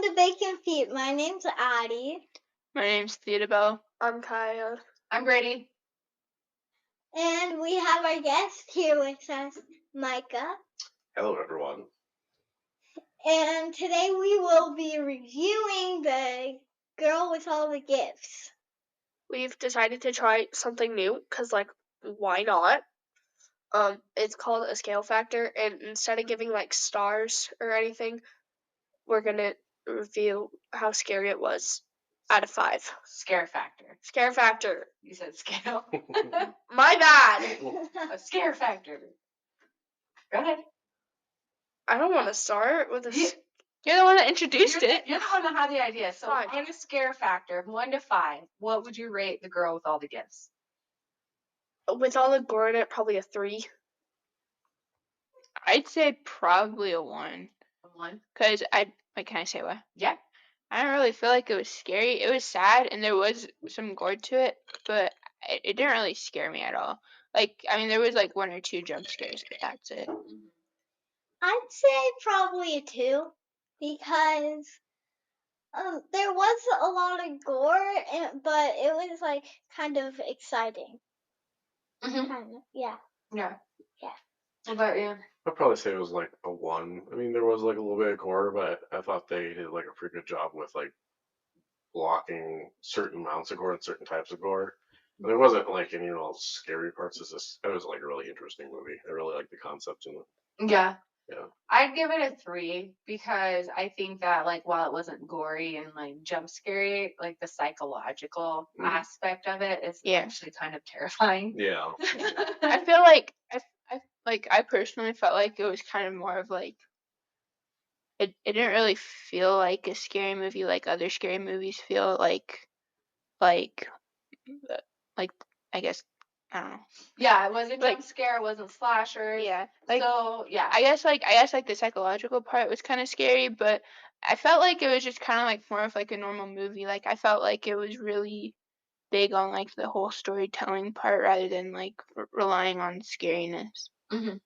Welcome to Bacon Feet. My name's Addie. My name's Theodabelle. I'm Kaya. I'm Brady. And we have our guest here with us, Micah. Hello, everyone. And today we will be reviewing The Girl with All the Gifts. We've decided to try something new because, why not? It's called a scale factor, and instead of giving stars or anything, we're gonna review how scary it was out of 5. Scare factor. Scare factor. You said scale. My bad. A scare factor. Go ahead. I don't want to start with a. You're the one that introduced it. You're the one that had the idea. So, Fine. on a scare factor of 1 to 5, what would you rate The Girl with All the Gifts? With all the gore in it, probably a 3. I'd say probably a 1. A 1? Because can I say what? Yeah. I don't really feel like it was scary. It was sad, and there was some gore to it, but it didn't really scare me at all. There was 1 or 2 jump scares, but that's it. I'd say probably a 2 because there was a lot of gore, but it was kind of exciting. Mm-hmm. Kind of, yeah. Yeah. Yeah. What about you? I'd probably say it was a 1. I mean, there was a little bit of gore, but I thought they did a pretty good job with blocking certain amounts of gore and certain types of gore. And there wasn't any scary parts. It was a really interesting movie. I really liked the concept in it. Yeah. Yeah. I'd give it a 3 because I think that while it wasn't gory and jump scary, the psychological aspect of it is actually kind of terrifying. Yeah. I feel like I personally felt like it was kind of more of it didn't really feel like a scary movie like other scary movies feel like I guess I don't know. Yeah, it wasn't jump scare, it wasn't slashers. Yeah. So yeah. I guess the psychological part was kind of scary, but I felt like it was just kind of more of a normal movie. I felt like it was really big on the whole storytelling part rather than relying on scariness. Mm-hmm.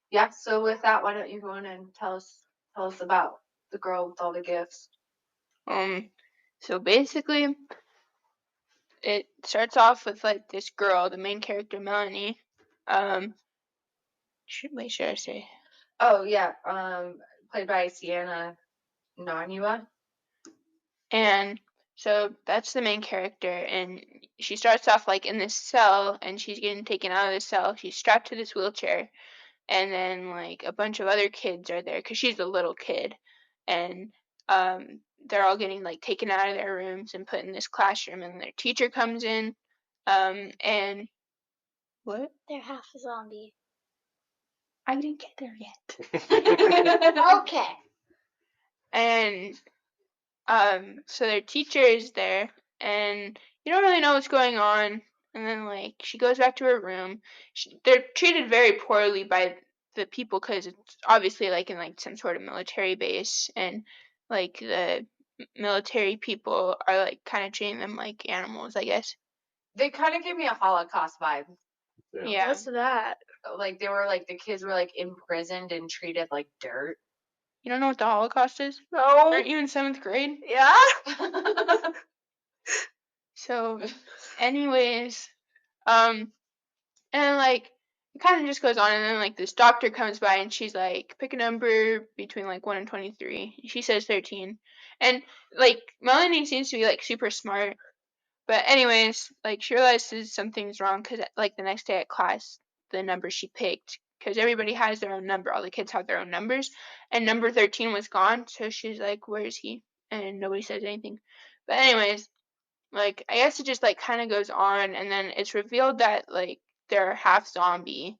Yeah. So with that, why don't you go on and tell us about The Girl with All the Gifts? So basically, it starts off with this girl, the main character Melanie. Should I say? Oh yeah. Played by Sienna Nanua. And so that's the main character, and she starts off in this cell, and she's getting taken out of the cell. She's strapped to this wheelchair, and then a bunch of other kids are there because she's a little kid, and they're all getting taken out of their rooms and put in this classroom, and their teacher comes in, and what? They're half a zombie. I didn't get there yet. Okay. And so their teacher is there, and you don't really know what's going on. And then she goes back to her room. They're treated very poorly by the people because it's obviously in some sort of military base, and the military people are kind of treating them like animals, I guess. They kind of gave me a Holocaust vibe. Yeah. What's that? They were the kids were imprisoned and treated like dirt. You don't know what the Holocaust is? No. Aren't you in 7th grade? Yeah. So, anyways, and it kind of just goes on, and then this doctor comes by, and she's pick a number between 1 and 23. She says 13, and Melanie seems to be super smart, but anyways, she realizes something's wrong because the next day at class, the number she picked, because everybody has their own number, all the kids have their own numbers, and number 13 was gone, so she's where is he? And nobody says anything. But anyways, I guess it just kind of goes on, and then it's revealed that they're half zombie,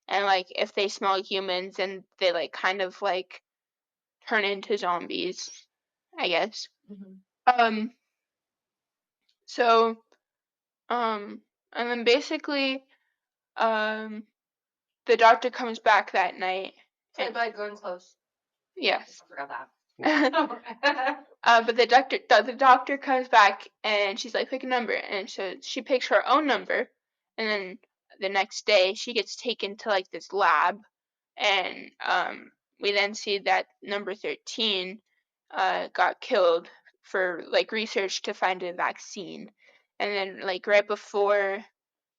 and if they smell humans, and they kind of turn into zombies, I guess. Mm-hmm. So and then basically the doctor comes back that night. Played by Glenn Close. Yes. I forgot that. But the doctor comes back, and she's pick a number, and so she picks her own number, and then the next day she gets taken to this lab, and we then see that number 13 got killed for like research to find a vaccine. And then like right before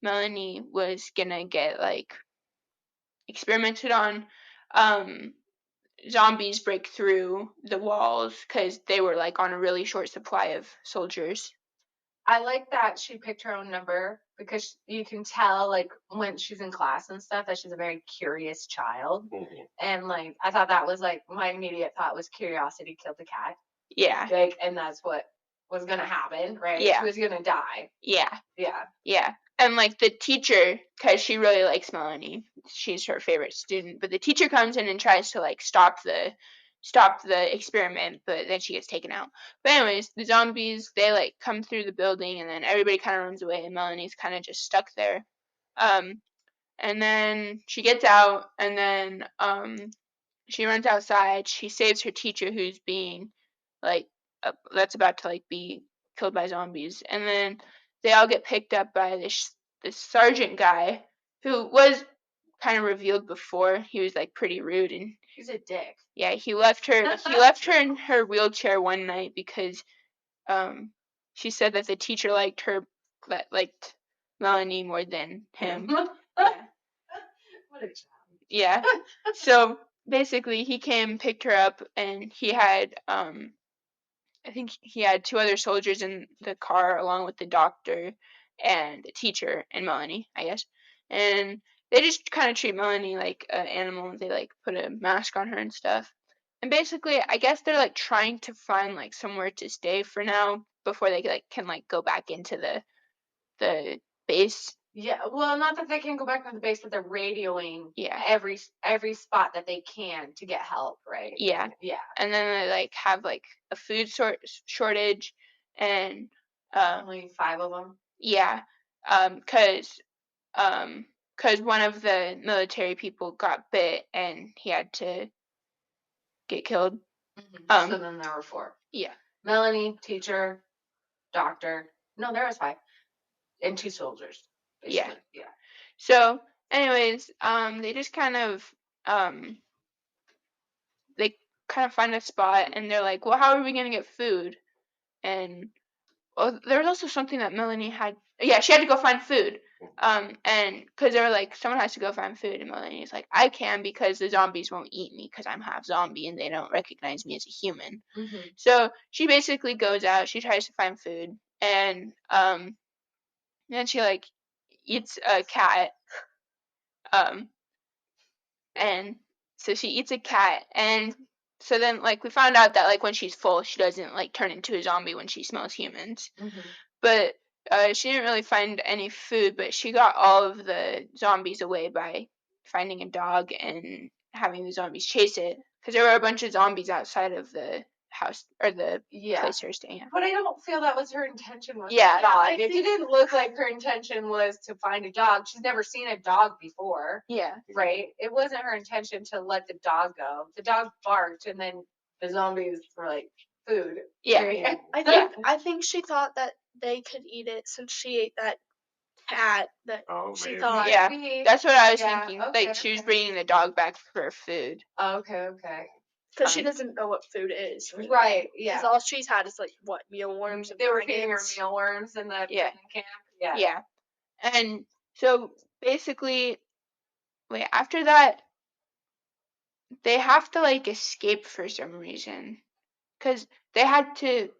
Melanie was gonna get like experimented on, zombies break through the walls because they were like on a really short supply of soldiers. I like that she picked her own number because you can tell, like, when she's in class and stuff, that she's a very curious child. Mhm. And, like, I thought that was, like, my immediate thought was curiosity killed the cat. Yeah. Like, and that's what was going to happen, right? Yeah. She was going to die. Yeah. Yeah. Yeah. And, like, the teacher, because she really likes Melanie, she's her favorite student, but the teacher comes in and tries to, like, stop the experiment, but then she gets taken out. But anyways, the zombies, they, like, come through the building, and then everybody kind of runs away, and Melanie's kind of just stuck there. And then she gets out, and then, she runs outside, she saves her teacher who's being, like, that's about to, like, be killed by zombies, and then they all get picked up by this sergeant guy who was kind of revealed before. He was like pretty rude, and he's a dick. Yeah, he left her in her wheelchair one night because she said that the teacher liked Melanie more than him. Yeah. What a child. Yeah. So basically he came, picked her up, and he had I think he had 2 other soldiers in the car along with the doctor and the teacher and Melanie, I guess. And they just kind of treat Melanie like an animal. They like put a mask on her and stuff. And basically, I guess they're like trying to find like somewhere to stay for now before they like can like go back into the base. Yeah, well, not that they can go back to the base, but they're radioing Yeah. every spot that they can to get help, right? Yeah. Yeah. And then they like have like a food shortage, and only 5 of them. Yeah, cause one of the military people got bit and he had to get killed. Mm-hmm. So then there were 4. Yeah. Melanie, teacher, doctor. No, there was 5, and 2 soldiers. Basically. Yeah. So, anyways, they just kind of find a spot and they're like, well, how are we gonna get food? And there was also something that Melanie had. Yeah, she had to go find food. And because they were like, someone has to go find food, and Melanie's like, I can because the zombies won't eat me because I'm half zombie and they don't recognize me as a human. Mm-hmm. So she basically goes out. She tries to find food, and then she like eats a cat. And so she eats a cat, and so then like we found out that like when she's full, she doesn't like turn into a zombie when she smells humans. Mm-hmm. But she didn't really find any food, but she got all of the zombies away by finding a dog and having the zombies chase it. Because there were a bunch of zombies outside of the house, or the place they were staying at. But I don't feel that was her intention with Yeah. the dog. It didn't look like her intention was to find a dog. She's never seen a dog before. Yeah. Right? It wasn't her intention to let the dog go. The dog barked, and then the zombies were like, food. Yeah. Right? I think she thought that they could eat it since she ate that cat that she maybe. thought. Yeah, that's what I was Yeah, thinking. okay, Like, she was okay. bringing the dog back for food. Okay. Because she doesn't know what food is. Right, yeah. Because all she's had is, like, what, mealworms? And They were feeding her crickets. mealworms in the Yeah. prison camp. Yeah. Yeah. And so, basically, after that, they have to, like, escape for some reason. Because they had to,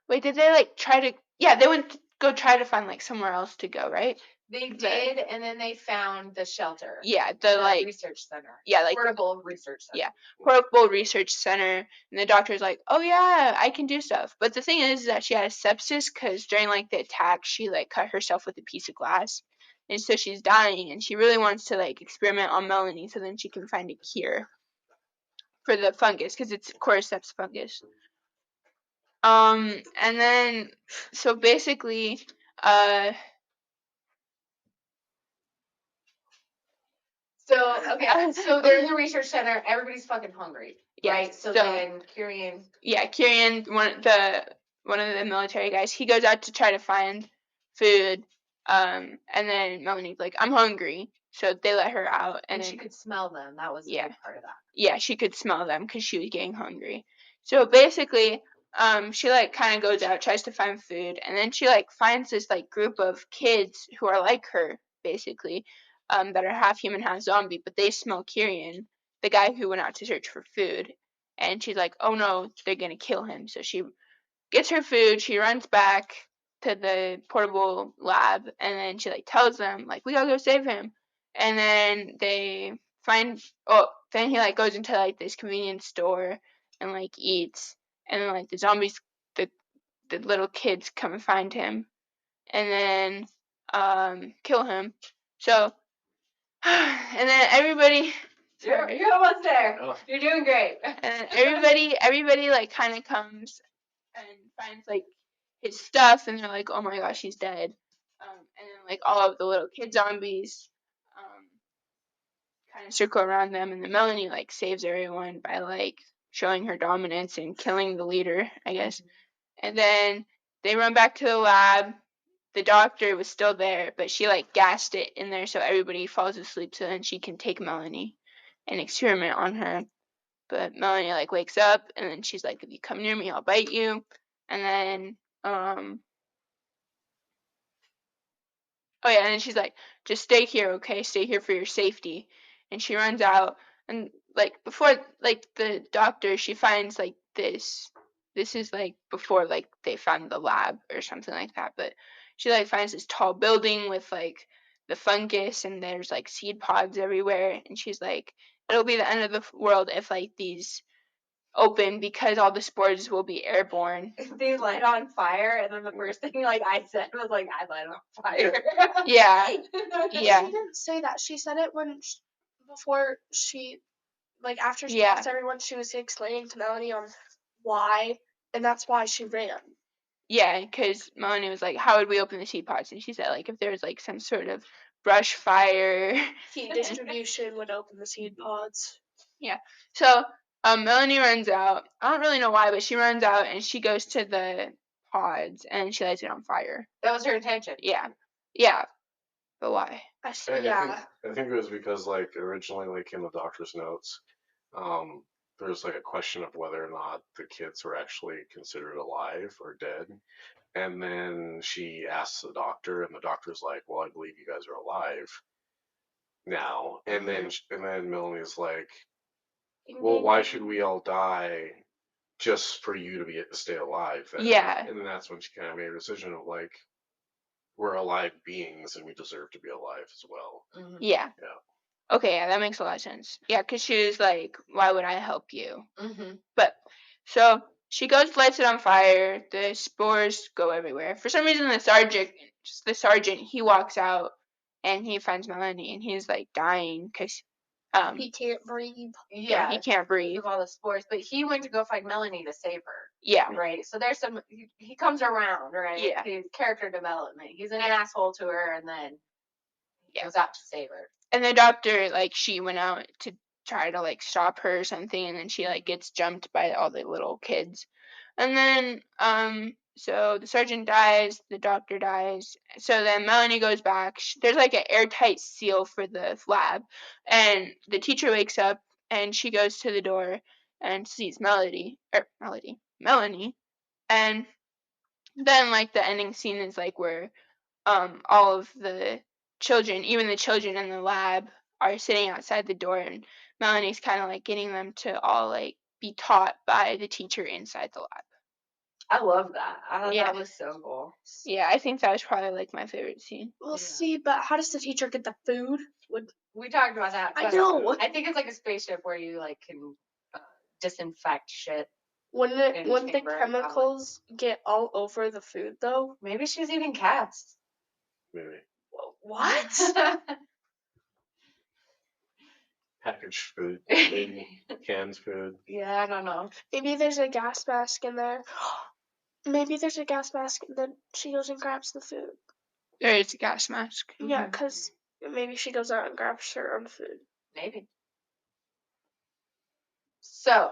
did they, like, try to, they went to go try to find, like, somewhere else to go, right? They did, and then they found the shelter. Yeah, the like research center. Yeah, like portable research center. Yeah, portable research center, and the doctor's like, "Oh yeah, I can do stuff." But the thing is that she had a sepsis because during like the attack, she like cut herself with a piece of glass, and so she's dying, and she really wants to like experiment on Melanie so then she can find a cure for the fungus because it's cordyceps fungus. And then so basically, So they're in the research center. Everybody's fucking hungry, right? So then Kyrian. Yeah, Kyrian, one of the military guys, he goes out to try to find food. And then Melanie's like, I'm hungry. So they let her out, And she could smell them. That was a big part of that. Yeah, she could smell them because she was getting hungry. So basically, she like kind of goes out, tries to find food, and then she like finds this like group of kids who are like her, basically, that are half human, half zombie, but they smell Kyrian, the guy who went out to search for food, and she's like, oh no, they're gonna kill him. So she gets her food, she runs back to the portable lab, and then she like tells them like, we gotta go save him, and then they find, then he like goes into like this convenience store and like eats, and then like the zombies, the little kids come and find him, and then kill him. So and then everybody, You're almost there. Oh. You're doing great. And everybody like kind of comes and finds like his stuff, and they're like, oh my gosh, he's dead. And then like all of the little kid zombies kind of circle around them, and then Melanie like saves everyone by like showing her dominance and killing the leader, I guess. And then they run back to the lab. The doctor was still there, but she like gassed it in there so everybody falls asleep, so then she can take Melanie and experiment on her. But Melanie like wakes up, and then she's like, if you come near me, I'll bite you. And then oh yeah, and then she's like, just stay here, okay? Stay here for your safety. And she runs out, and like before like the doctor, she finds like this is like before like they found the lab or something like that, but she like finds this tall building with like the fungus, and there's like seed pods everywhere, and she's like, it'll be the end of the world if like these open, because all the spores will be airborne. They light on fire, and then the first thing like I said was like, I light on fire. Yeah. Yeah. She didn't say that. She said it before she, like after she lost everyone, she was explaining to Melanie on why, and that's why she ran. Yeah, because Melanie was like, how would we open the seed pods? And she said, like, if there was like some sort of brush fire. Heat distribution would open the seed pods. Yeah. So Melanie runs out. I don't really know why, but she runs out and she goes to the pods and she lights it on fire. That was her intention. Yeah. Yeah. But why? I think it was because like originally like in the doctor's notes, there's like a question of whether or not the kids were actually considered alive or dead. And then she asks the doctor, and the doctor's like, well, I believe you guys are alive now. And then Melanie's like, well, why should we all die just for you to stay alive then? Yeah. And then that's when she kind of made a decision of like, we're alive beings and we deserve to be alive as well. Mm-hmm. Yeah. Okay, yeah, that makes a lot of sense. Yeah, because she was like, why would I help you? Mm-hmm. But, so, she goes, lights it on fire, the spores go everywhere. For some reason, the sergeant, he walks out, and he finds Melanie, and he's, like, dying, because, he can't breathe. Yeah, he can't breathe. Of all the spores, but he went to go find Melanie to save her. Yeah. Right? So there's he comes around, right? Yeah. His character development. He's an asshole to her, and then he goes out to save her. And the doctor, like, she went out to try to, like, stop her or something, and then she, like, gets jumped by all the little kids. And then, so the sergeant dies, the doctor dies, so then Melanie goes back. There's, like, an airtight seal for the lab, and the teacher wakes up, and she goes to the door and sees Melanie, and then, like, the ending scene is, like, where, all of the children, even the children in the lab, are sitting outside the door, and Melanie's kind of like getting them to all like be taught by the teacher inside the lab. I love that. I thought that was so cool. Yeah, I think that was probably like my favorite scene. We'll see, but how does the teacher get the food? We talked about that. I know. I think it's like a spaceship where you like can disinfect shit. Wouldn't the chemicals get all over the food though? Maybe she's eating cats. Maybe. What? Packaged food, maybe canned food. Yeah, I don't know. Maybe there's a gas mask in there. Maybe there's a gas mask, and then she goes and grabs the food. There is a gas mask. Yeah, because maybe she goes out and grabs her own food. Maybe. So,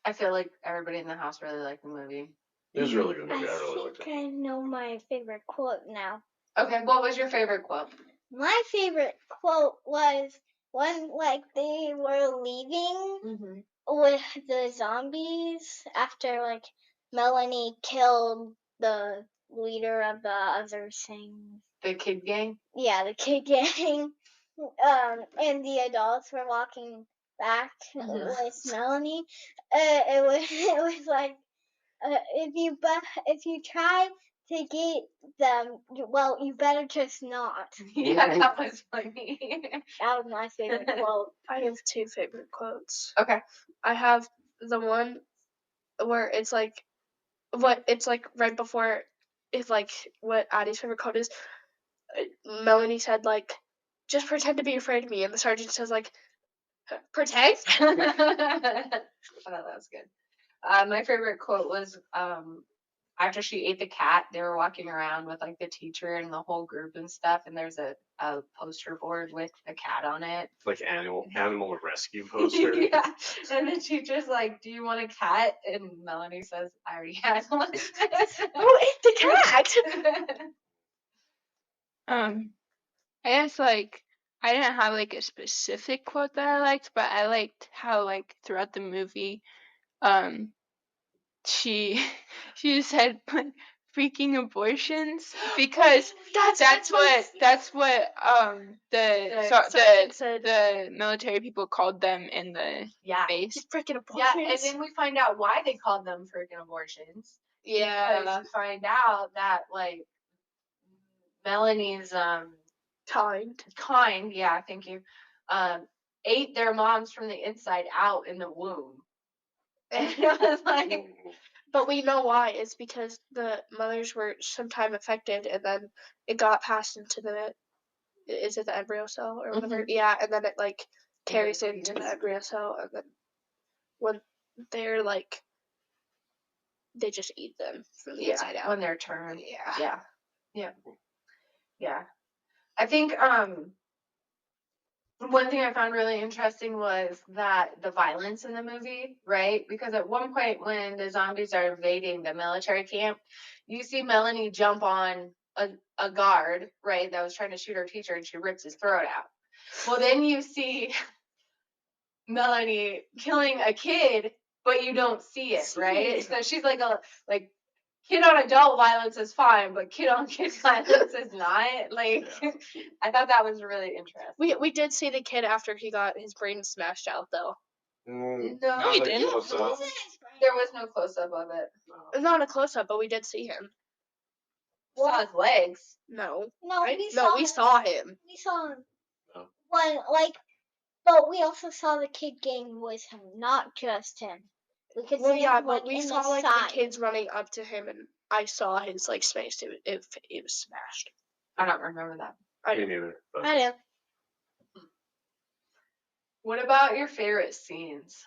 I feel like everybody in the house really liked the movie. It was really good movie. I really liked it. I think I know my favorite quote now. Okay, what was your favorite quote? My favorite quote was when, like, they were leaving, with the zombies after like Melanie killed the leader of the other thing. The kid gang? Yeah, the kid gang. And the adults were walking back with Melanie. It was like if you try to get them, well, you better just not. Yeah, that was funny. That was my favorite quote. I have two favorite quotes. Okay. I have the one where it's like right before it's like what Addie's favorite quote is. Melanie said like, "Just pretend to be afraid of me," and the sergeant says like, "Pretend." I thought that was good. My favorite quote was after she ate the cat, they were walking around with like the teacher and the whole group and stuff, and there's a poster board with a cat on it. Like animal rescue poster. Yeah. And the teacher's like, "Do you want a cat?" And Melanie says, "I already had one." Who ate the cat? I guess like I didn't have like a specific quote that I liked, but I liked how like throughout the movie, she said like freaking abortions because that's what Sergeant said. the military people called them in the Yeah. base. Freaking Yeah, abortions. and then we find out why they called them freaking abortions. Yeah. Because we find out that like Melanie's kind, yeah, thank you, ate their moms from the inside out in the womb. And it was like, But we know why. It's because the mothers were sometime affected, and then it got passed into the. Is it the embryo cell or whatever? Yeah, and then it like carries into the embryo cell, and then when they're like, they just eat them from the inside out. when they're turned. Yeah. Yeah. I think one thing I found really interesting was that the violence in the movie, right? Because at one point when the zombies are invading the military camp, you see Melanie jump on a guard, right, that was trying to shoot her teacher, and she rips his throat out. Well, then you see Melanie killing a kid, but you don't see it, right? So she's like kid on adult violence is fine, but kid on kid violence is not. Like, I thought that was really interesting. We did see the kid after he got his brain smashed out, though. No, we didn't. There was no close up of it. Not a close up, but we did see him. We saw his legs. No. No, Right? we We saw him. We saw him. Oh. But we also saw the kid gang with him, not just him. Because Well, they yeah, had, but we in saw the like side. the kids running up to him, and I saw his like space. It was smashed. I don't remember that. Me neither. But I know. What about your favorite scenes?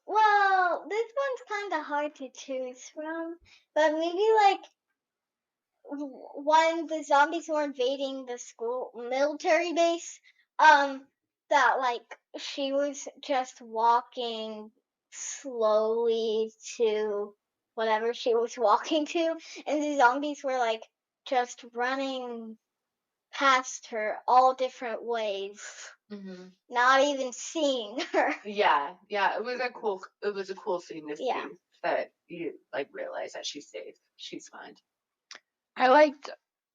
Well, this one's kind of hard to choose from, but maybe like when the zombies were invading the school military base, that like she was just walking slowly to whatever she was walking to, and the zombies were like just running past her all different ways, not even seeing her. Yeah, it was a cool scene to see that you like realize that she's safe, she's fine. I liked,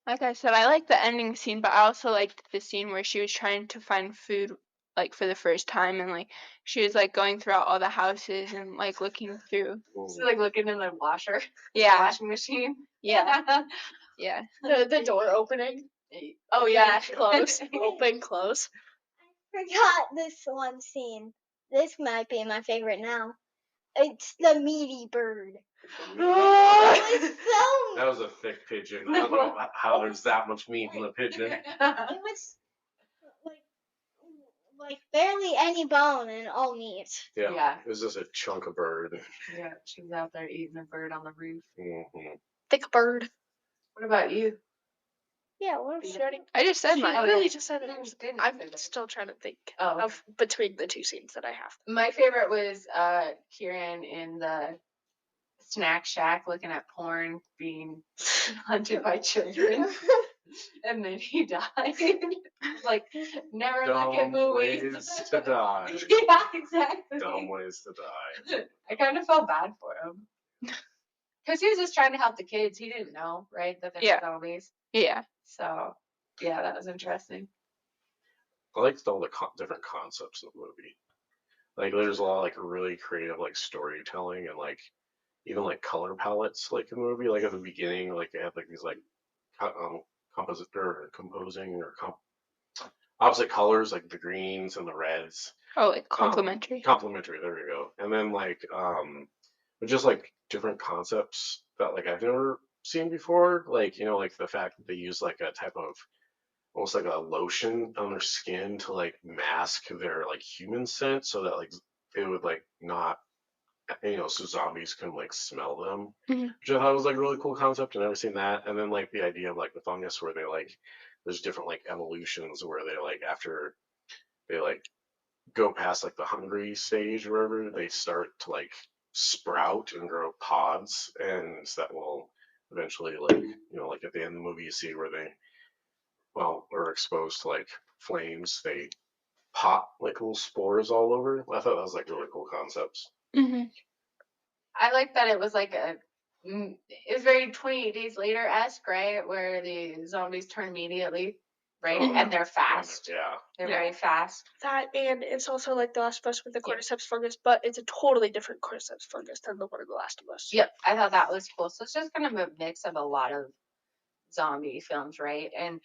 like I said, I liked the ending scene, but I also liked the scene where she was trying to find food, like for the first time, and like she was like going throughout all the houses and like looking through. So like looking in the washer, washing machine. Yeah. The door opening. Oh yeah, Close, open, close. Forgot this one scene. This might be my favorite now. It's the meaty bird. that was a thick pigeon. I don't know how there's that much meat in the pigeon. It was like barely any bone and all meat. Yeah. It was just a chunk of bird. Yeah, she was out there eating a bird on the roof. Thick bird. What about you? Yeah, what was it? I just said She mine. really just said it. Didn't I'm say that. still trying to think Oh, okay. of between the two scenes that I have. My favorite was Kieran in the snack shack looking at porn, being hunted by children. and then he died. Like, never look at Dumb movies. ways to die. Yeah, exactly. Dumb ways to die. I kind of felt bad for him. Because he was just trying to help the kids. He didn't know, right, that they're Yeah. zombies. Yeah. So, yeah, that was interesting. I liked all the different concepts of the movie. Like, there's a lot of like really creative like storytelling and like even like color palettes like in the movie. Like at the beginning, like they had like these like composing or opposite colors, like the greens and the reds. Oh, like complementary. Complementary. There we go. And then like just like different concepts that like I've never seen before. Like like the fact that they use like a type of almost like a lotion on their skin to like mask their like human scent, so that like it would like not so zombies can like smell them. Mhm. Which I thought was like a really cool concept. I've never seen that. And then like the idea of like the fungus where they like there's different like evolutions where they like after they like go past like the hungry stage or whatever, they start to like sprout and grow pods, and that will eventually like like at the end of the movie you see where they are exposed to like flames, they pop like little spores all over. I thought that was like really cool concepts. Mhm. I like that it was like it was very 28 Days Later-esque, right? Where the zombies turn immediately, right? Oh, And they're fast. Yeah. They're very fast. That, and it's also like The Last of Us with the cordyceps fungus, but it's a totally different cordyceps fungus than the one in The Last of Us. Yep, I thought that was cool. So it's just kind of a mix of a lot of zombie films, right? And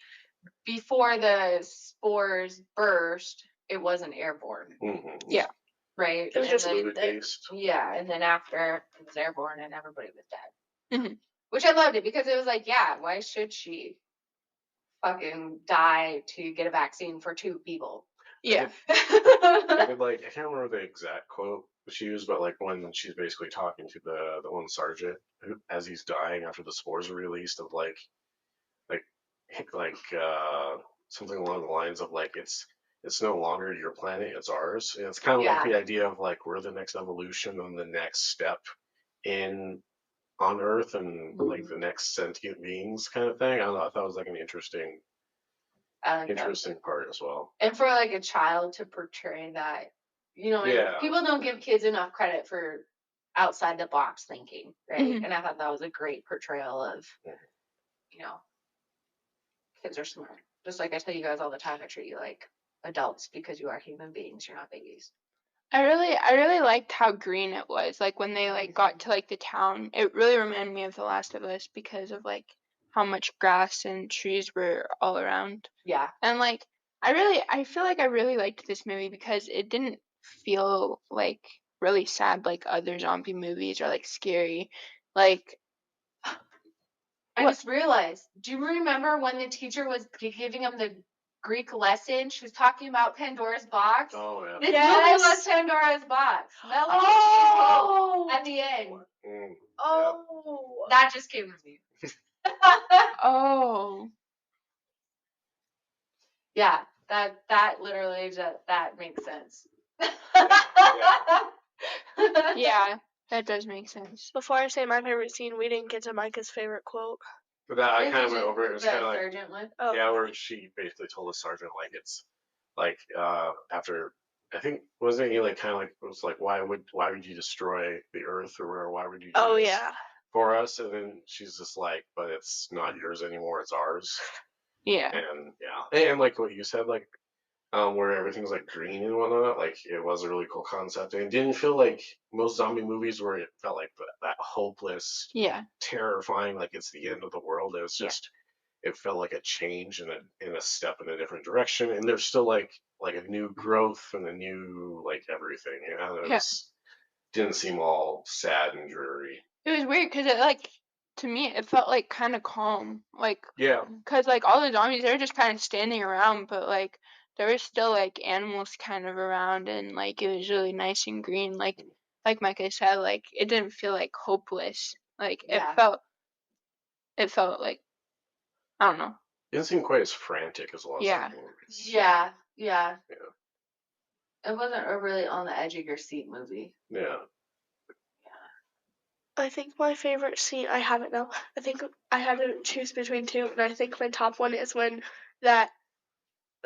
before the spores burst, it wasn't airborne, Mm-hmm. Yeah. right? It was And just then- in there. Based. Yeah, and then after it was airborne and everybody was dead. Mhm. Which I loved it because it was like, yeah, why should she fucking die to get a vaccine for 2 people? Yeah. Like I can't remember the exact quote she used, but like when she's basically talking to the one sergeant as he's dying after the spores are released, of like something along the lines of like it's no longer your planet, it's ours. And it's kind of like the idea of like we're the next evolution and the next step in on Earth and like the next sentient beings kind of thing. I thought that was like an interesting part as well. And for like a child to portray that, people don't give kids enough credit for outside the box thinking, right? Mhm. And I thought that was a great portrayal of, kids are smart. Just like I tell you guys all the time, I treat you like adults because you are human beings. You're not babies. I really liked how green it was. Like when they like got to like the town, it really reminded me of The Last of Us because of like how much grass and trees were all around. Yeah. And like I feel like I really liked this movie because it didn't feel like really sad like other zombie movies or like scary. Like I What? just realized, do you remember when the teacher was giving him the Greek lesson? She was talking about Pandora's box. Oh yeah. This Yes. movie was Pandora's box. Melanie Oh. at the end. Mm, Oh. That just came to me. oh. Yeah, that literally that makes sense. Yeah, that does make sense. Before I say my favorite scene, we didn't get to Micah's favorite quote. But that I kind of went over it. It was The kind of like surgeon one. Oh. yeah, where she basically told the sergeant like it's like after I think wasn't he like kind of like it was like why would you destroy the earth or why would you do Oh this yeah. for us? And then she's just like, but it's not yours anymore, it's ours. Yeah. And yeah, and like what you said, like where everything's like green and whatnot, like it was a really cool concept, and it didn't feel like most zombie movies where it felt like that hopeless, Yeah. terrifying, like it's the end of the world. It was Yeah. just it felt like a change in a step in a different direction, and there's still like a new growth and a new like everything. It was, didn't seem all sad and dreary. It was weird because it like to me it felt like kind of calm, like Yeah. because like all the zombies they were just kind of standing around, but like there was still like animals kind of around, and like it was really nice and green. Like Micah said, like it didn't feel like hopeless. Like Yeah. it felt like I don't know. It didn't seem quite as frantic as a lot of Yeah. zombie movies. Yeah. It wasn't a really on the edge of your seat movie. Yeah. I think my favorite scene, I have it now. I think I had to choose between two, and I think my top one is when that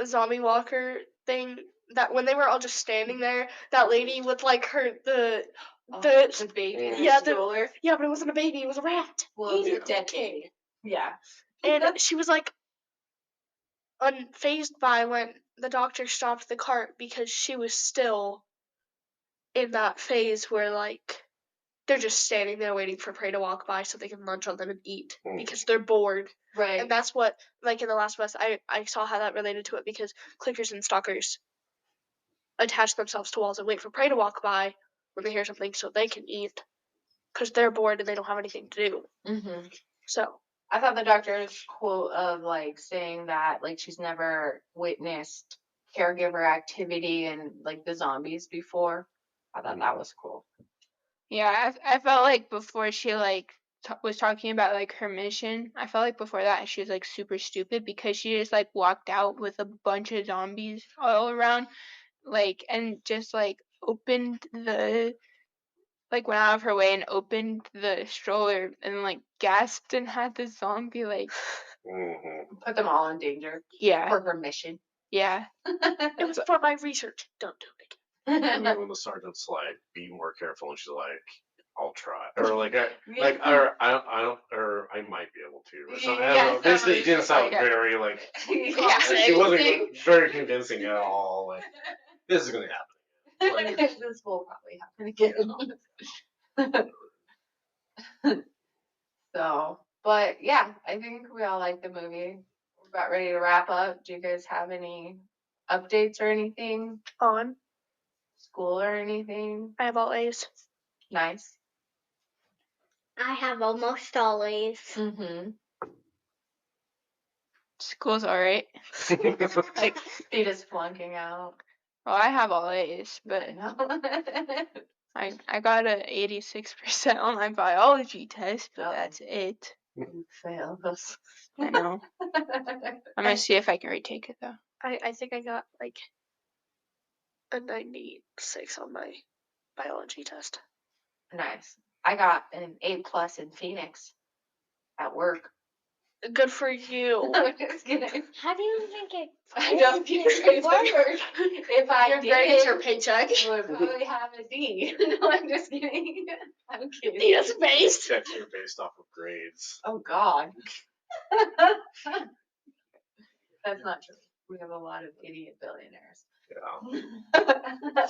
zombie walker thing, that when they were all just standing there, that lady with like the baby in yeah, the stroller. yeah, but it wasn't a baby, it was a rat. Well, Eating it's a dead king. Yeah. And she was like unfazed by when the doctor stopped the cart because she was still in that phase where like they're just standing there waiting for prey to walk by so they can lunge on them and eat because they're bored. Right. And that's what, like in The Last of Us, I saw how that related to it because clickers and stalkers attach themselves to walls and wait for prey to walk by when they hear something so they can eat because they're bored and they don't have anything to do. Mm-hmm. So I thought the doctor's quote of like saying that like she's never witnessed caregiver activity and like the zombies before. I thought that was cool. Yeah, I felt like before she like was talking about like her mission, I felt like before that she was like super stupid because she just like walked out with a bunch of zombies all around, like, and just like opened the like went out of her way and opened the stroller and like gasped and had the zombie like Put them all in danger. Yeah. For her mission. Yeah. It was for my research. Don't do it again. And then when the sergeant's like, "Be more careful," and she's like, "I'll try," or like, or I might be able to, or something. I don't know. Basically, it didn't sound very like, she wasn't very convincing at all. Like, this is gonna happen. Like, this will probably happen again. So, but yeah, I think we all like the movie. We're about ready to wrap up. Do you guys have any updates or anything? On School or anything? I have all A's. Nice. I have almost always. Mm-hmm. School's alright. Like, he just flunking out. Well, I have all A's, but I I got a 86% on my biology test, but that's it. failed. I know. I'm gonna see if I can retake it though. I think I got like a 96 on my biology test. Nice. I got an A+ in Phoenix at work. Good for you. I'm just kidding. How do you even get I don't get paid for work. If I Your did grades it, your paycheck. I would probably have a D. No, I'm just kidding. I'm kidding. D is based. Checks are based off of grades. Oh God. That's not true. We have a lot of idiot billionaires. Yeah.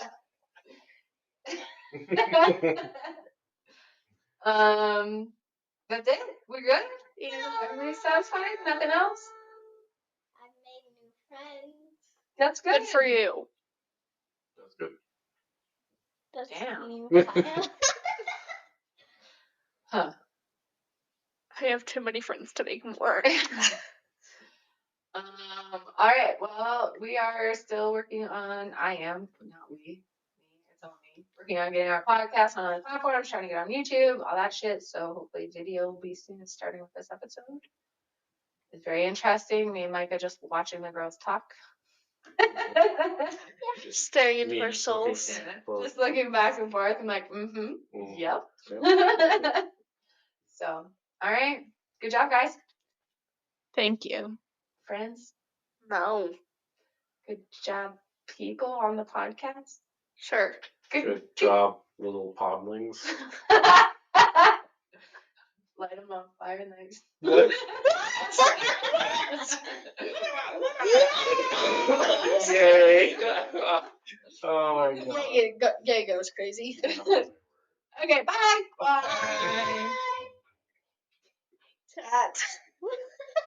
That's it. We're good. Yeah. Everybody satisfied? Nothing else? I've made new friends. That's good. Good for you. That's good. That's Damn. new friends. Huh. I have too many friends to make more. All right. Well, we are still working on. I am not we. Me. It's all me. Working on getting our podcast on other platforms, trying to get on YouTube, all that shit. So hopefully, video will be soon. Starting with this episode. It's very interesting. Me and Micah just watching the girls talk. Staring into Me our just looking souls. for- Just looking back and forth. I'm like, yep. So, all right. Good job, guys. Thank you. Friends. No. Good job, people on the podcast. Sure. Good job, little podlings. Light them on fire next. What? Yay! Oh my god. Yeah, goes crazy. Okay, bye. Bye. Chat.